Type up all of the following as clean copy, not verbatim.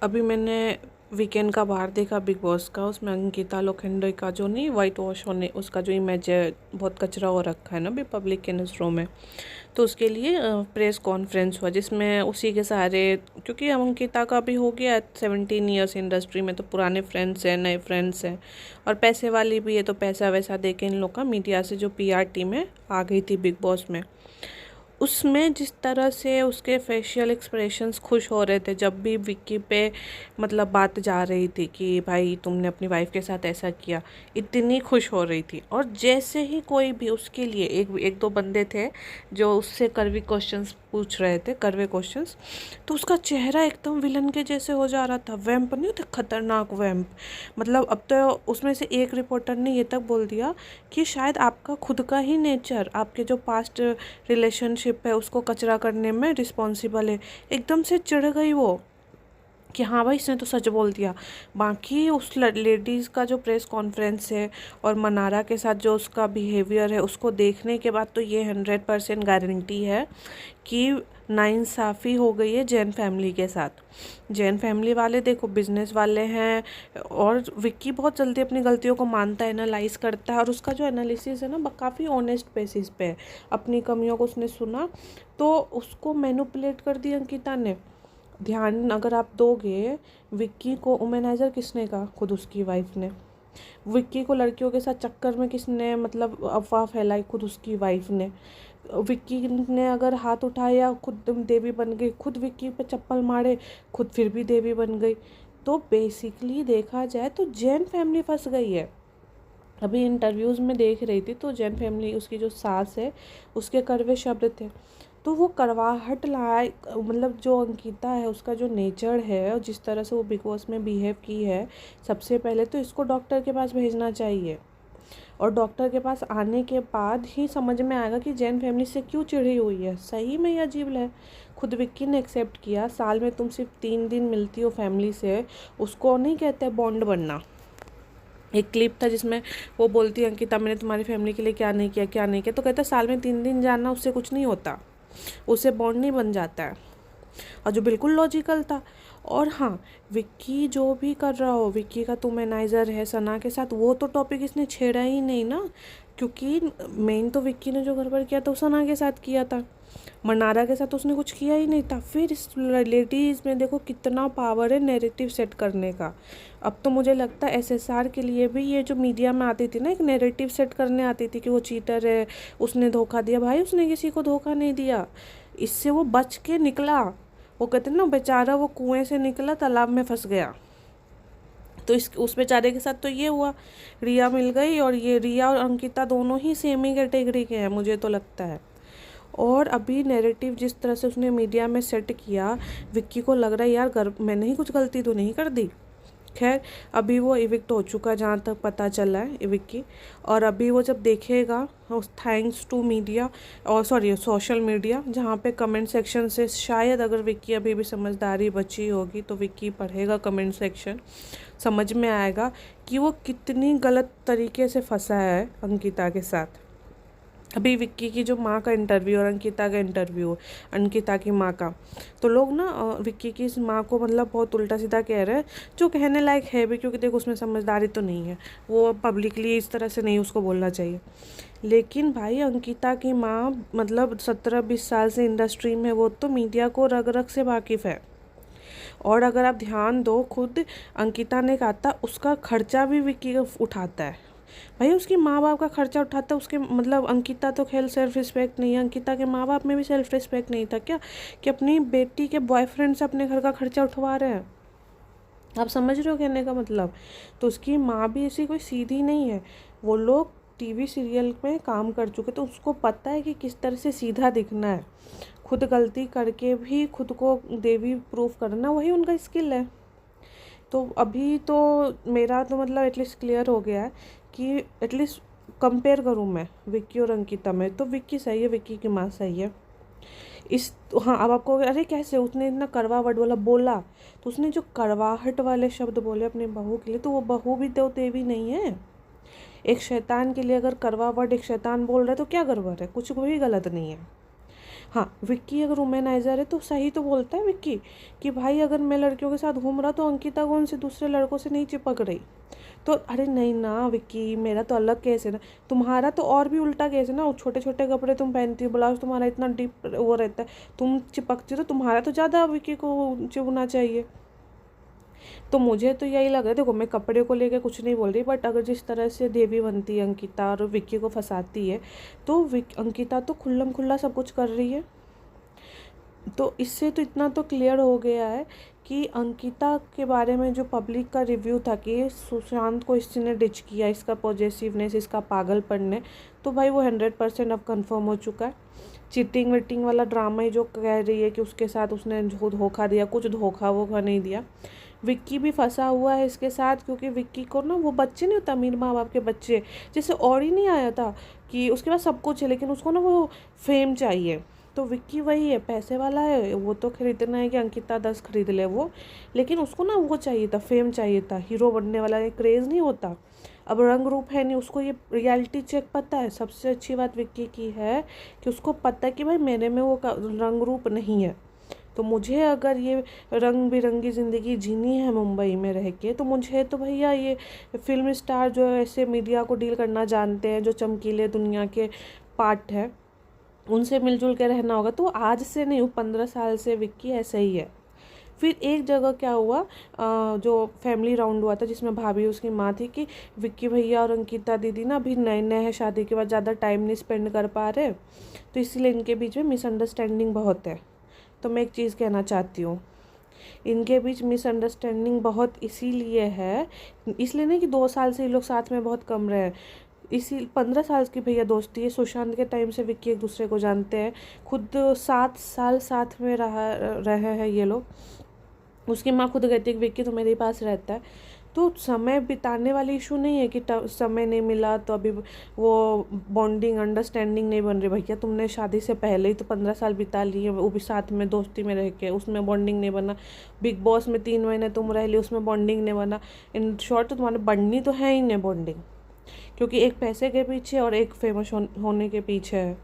अभी मैंने वीकेंड का बाहर देखा बिग बॉस का। उसमें अंकिता लोखंडे का जो नहीं वाइट वॉश होने उसका जो इमेज है, बहुत कचरा हो रखा है ना भी पब्लिक के नज़रों में। तो उसके लिए प्रेस कॉन्फ्रेंस हुआ जिसमें उसी के सारे, क्योंकि अंकिता का भी हो गया 17 ईयर्स इंडस्ट्री में, तो पुराने फ्रेंड्स हैं, नए फ्रेंड्स हैं और पैसे वाली भी है। तो पैसा वैसा दे के इन लोग का मीडिया से जो पीआर टीम है आ गई थी बिग बॉस में। उसमें जिस तरह से उसके फेशियल एक्सप्रेशंस खुश हो रहे थे जब भी विक्की पे मतलब बात जा रही थी कि भाई तुमने अपनी वाइफ के साथ ऐसा किया, इतनी खुश हो रही थी। और जैसे ही कोई भी उसके लिए एक एक दो बंदे थे जो उससे कड़वी क्वेश्चंस पूछ रहे थे, कड़वे क्वेश्चंस, तो उसका चेहरा एकदम विलन के जैसे हो जा रहा था। वैम्प नहीं होता, खतरनाक वैम्प। मतलब अब तो उसमें से एक रिपोर्टर ने ये तक बोल दिया कि शायद आपका खुद का ही नेचर आपके जो पास्ट रिलेशनशिप है उसको कचरा करने में रिस्पॉन्सिबल है। एकदम से चिढ़ गई वो कि हाँ भाई इसने तो सच बोल दिया। बाकी उस लेडीज़ का जो प्रेस कॉन्फ्रेंस है और मनारा के साथ जो उसका बिहेवियर है उसको देखने के बाद तो ये 100% गारंटी है कि नाइंसाफ़ी हो गई है जैन फैमिली के साथ। जैन फैमिली वाले देखो बिजनेस वाले हैं और विक्की बहुत जल्दी अपनी गलतियों को मानता है, एनालाइज करता है और उसका जो एनालिसिस है ना काफ़ी ऑनेस्ट बेसिस पे है। अपनी कमियों को उसने सुना तो उसको मैनिपुलेट कर दिया अंकिता ने। ध्यान अगर आप दोगे, विक्की को वुमेनाइजर किसने कहा? खुद उसकी वाइफ ने। विक्की को लड़कियों के साथ चक्कर में किसने मतलब अफवाह फैलाई? खुद उसकी वाइफ ने। विक्की ने अगर हाथ उठाया खुद देवी बन गई, खुद विक्की पे चप्पल मारे खुद फिर भी देवी बन गई। तो बेसिकली देखा जाए तो जैन फैमिली फंस गई है। अभी इंटरव्यूज़ में देख रही थी तो जैन फैमिली, उसकी जो सास है उसके कड़वे शब्द थे। तो वो कड़वाहट लाए, मतलब जो अंकिता है उसका जो नेचर है और जिस तरह से वो बिग बॉस में बिहेव की है, सबसे पहले तो इसको डॉक्टर के पास भेजना चाहिए। और डॉक्टर के पास आने के बाद ही समझ में आएगा कि जैन फैमिली से क्यों चिढ़ी हुई है। सही में ये अजीब है। खुद विक्की ने एक्सेप्ट किया, साल में तुम सिर्फ 3 दिन मिलती हो फैमिली से, उसको नहीं कहते बॉन्ड बनना। एक क्लिप था जिसमें वो बोलती है अंकिता मैंने तुम्हारी फैमिली के लिए क्या नहीं किया, क्या नहीं किया, तो कहता साल में 3 दिन जाना उससे कुछ नहीं होता, उससे बॉन्ड नहीं बन जाता है। और जो बिल्कुल लॉजिकल था। और हाँ, विक्की जो भी कर रहा हो, विक्की का तो मैनाइजर है सना के साथ, वो तो टॉपिक इसने छेड़ा ही नहीं ना, क्योंकि मेन तो विक्की ने जो गड़बड़ किया था वो सना के साथ किया था। मनारा के साथ उसने कुछ किया ही नहीं था। फिर इस लेडीज़ में देखो कितना पावर है नैरेटिव सेट करने का। अब तो मुझे लगता है एसएसआर के लिए भी ये जो मीडिया में आती थी ना, एक नैरेटिव सेट करने आती थी कि वो चीटर है, उसने धोखा दिया। भाई उसने किसी को धोखा नहीं दिया, इससे वो बच के निकला। वो कहते हैं ना बेचारा वो कुएं से निकला तालाब में फंस गया। तो इस उस बेचारे के साथ तो ये हुआ, रिया मिल गई। और ये रिया और अंकिता दोनों ही सेम ही कैटेगरी के हैं मुझे तो लगता है। और अभी नैरेटिव जिस तरह से उसने मीडिया में सेट किया, विक्की को लग रहा है यार मैंने ही कुछ गलती तो नहीं कर दी। खैर अभी वो इविक्ट हो चुका जहाँ तक पता चला है विक्की। और अभी वो जब देखेगा, थैंक्स टू मीडिया और सॉरी सोशल मीडिया, जहाँ पे कमेंट सेक्शन से शायद अगर विक्की अभी भी समझदारी बची होगी तो विक्की पढ़ेगा कमेंट सेक्शन, समझ में आएगा कि वो कितनी गलत तरीके से फंसा है अंकिता के साथ। अभी विक्की की जो माँ का इंटरव्यू और अंकिता का इंटरव्यू, अंकिता की माँ का, तो लोग ना विक्की की इस माँ को मतलब बहुत उल्टा सीधा कह रहे हैं, जो कहने लायक है भी, क्योंकि देखो उसमें समझदारी तो नहीं है, वो पब्लिकली इस तरह से नहीं उसको बोलना चाहिए। लेकिन भाई अंकिता की माँ मतलब 17-20 साल से इंडस्ट्री में, वो तो मीडिया को रग रग से वाकिफ़ है। और अगर आप ध्यान दो, खुद अंकिता ने कहा था उसका खर्चा भी विक्की उठाता है। भाई उसकी माँ बाप का खर्चा उठाता है उसके, मतलब अंकिता तो खेल सेल्फ रिस्पेक्ट नहीं है, अंकिता के माँ बाप में भी सेल्फ रिस्पेक्ट नहीं था क्या कि अपनी बेटी के बॉयफ्रेंड से अपने घर का खर्चा उठवा रहे हैं? आप समझ रहे हो कहने का मतलब? तो उसकी माँ भी ऐसी कोई सीधी नहीं है। वो लोग टीवी सीरियल में काम कर चुके तो उसको पता है कि किस तरह से सीधा दिखना है। खुद गलती करके भी खुद को देवी प्रूफ करना, वही उनका स्किल है। तो अभी तो मेरा तो मतलब एटलीस्ट क्लियर हो गया है कि एटलीस्ट कंपेयर करूँ मैं विक्की और अंकिता में, तो विक्की सही है, विक्की की माँ सही है। इस हाँ, अब आपको अरे कैसे उसने इतना कड़वा वर्ड बोला, तो उसने जो कड़वाहट वाले शब्द बोले अपनी बहू के लिए, तो वो बहू भी तो देवी नहीं है। एक शैतान के लिए अगर कड़वा वर्ड एक शैतान बोल रहा है तो क्या गड़बड़ है? कुछ भी गलत नहीं है। हाँ, विक्की अगर वुमेनाइजर है तो सही तो बोलता है विक्की कि भाई अगर मैं लड़कियों के साथ घूम रहा तो अंकिता कौन से दूसरे लड़कों से नहीं चिपक रही। तो अरे नहीं ना विक्की, मेरा तो अलग केस है ना, तुम्हारा तो और भी उल्टा केस है ना। छोटे छोटे कपड़े तुम पहनती हो, ब्लाउज तुम्हारा इतना डीप वो रहता है, तुम चिपकती हो, तो तुम्हारा तो ज़्यादा विक्की को चुभना चाहिए। तो मुझे तो यही लग रहा है, देखो मैं कपड़े को लेकर कुछ नहीं बोल रही, बट अगर जिस तरह से देवी बनती है अंकिता और विक्की को फंसाती है, तो अंकिता तो खुल्लम खुल्ला सब कुछ कर रही है। तो इससे तो इतना तो क्लियर हो गया है कि अंकिता के बारे में जो पब्लिक का रिव्यू था कि सुशांत को इसने डिच किया, इसका पॉजेसिवनेस, इसका पागलपन ने, तो भाई वो 100% अब कंफर्म हो चुका है। चीटिंग वीटिंग वाला ड्रामा ही जो कह रही है कि उसके साथ उसने धोखा दिया, कुछ धोखा वोखा नहीं दिया। विक्की भी फंसा हुआ है इसके साथ, क्योंकि विक्की को ना, वो बच्चे नहीं होता अमीर माँ बाप के बच्चे, जैसे और ही नहीं आया था कि उसके पास सब कुछ है लेकिन उसको ना वो फेम चाहिए। तो विक्की वही है, पैसे वाला है, वो तो खरीदना है कि अंकिता 10 खरीद ले वो, लेकिन उसको ना वो चाहिए था, फेम चाहिए था, हीरो बनने वाला क्रेज़ नहीं होता। अब रंग रूप है नहीं, उसको ये रियलिटी चेक पता है। सबसे अच्छी बात विक्की की है कि उसको पता है कि भाई मेरे में वो रंग रूप नहीं है। तो मुझे अगर ये रंग बिरंगी ज़िंदगी जीनी है मुंबई में रह के, तो मुझे तो भैया ये फिल्म स्टार जो ऐसे मीडिया को डील करना जानते हैं, जो चमकीले दुनिया के पार्ट है, उनसे मिलजुल के रहना होगा। तो आज से नहीं, 15 साल से विक्की ऐसे ही है। फिर एक जगह क्या हुआ, जो फैमिली राउंड हुआ था जिसमें भाभी उसकी माँ थी, कि विक्की भैया और अंकिता दीदी ना अभी नए नए हैं, शादी के बाद ज़्यादा टाइम नहीं स्पेंड कर पा रहे, तो इसीलिए इनके बीच में मिसअंडरस्टैंडिंग बहुत है। तो मैं एक चीज़ कहना चाहती हूँ, इनके बीच मिसअंडरस्टैंडिंग बहुत इसीलिए है, इसलिए नहीं कि 2 साल से ये लोग साथ में बहुत कम रहे हैं, इसी 15 साल की भैया दोस्ती है। सुशांत के टाइम से विक्की एक दूसरे को जानते हैं, खुद 7 साल साथ में रहे हैं ये लोग। उसकी माँ खुद कहती है कि विक्की तो मेरे पास रहता है। तो समय बिताने वाली इशू नहीं है कि समय नहीं मिला तो अभी वो बॉन्डिंग अंडरस्टैंडिंग नहीं बन रही। भैया तुमने शादी से पहले ही तो 15 साल बिता लिए, वो भी साथ में दोस्ती में रह के, उसमें बॉन्डिंग नहीं बना। बिग बॉस में 3 महीने तुम रह लिए, उसमें बॉन्डिंग नहीं बना। इन शॉर्ट तो तुम्हारे बननी तो है ही नहीं बॉन्डिंग, क्योंकि एक पैसे के पीछे और एक फेमस होने के पीछे है।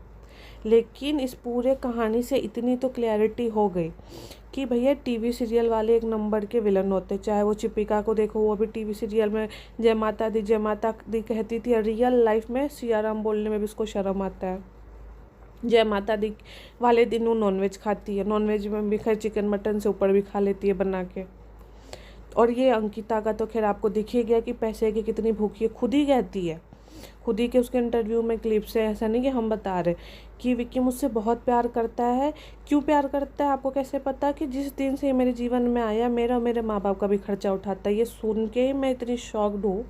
लेकिन इस पूरे कहानी से इतनी तो क्लैरिटी हो गई कि भैया टीवी सीरियल वाले एक नंबर के विलन होते। चाहे वो चिपिका को देखो, वो भी टीवी सीरियल में जय माता दी कहती थी, और रियल लाइफ में सियाराम बोलने में भी उसको शर्म आता है। जय माता दी वाले दिन वो नॉनवेज खाती है, नॉनवेज में भी खैर चिकन मटन से ऊपर भी खा लेती है बना के। और ये अंकिता का तो खैर आपको दिख ही गया कि पैसे की कितनी भूखी है, खुद ही कहती है, खुद ही के उसके इंटरव्यू में क्लिप्स है, ऐसा नहीं कि हम बता रहे, कि विक्की मुझसे बहुत प्यार करता है। क्यों प्यार करता है आपको कैसे पता? कि जिस दिन से ये मेरे जीवन में आया, मेरा और मेरे माँ बाप का भी खर्चा उठाता है। ये सुन के ही मैं इतनी शॉक्ड हूँ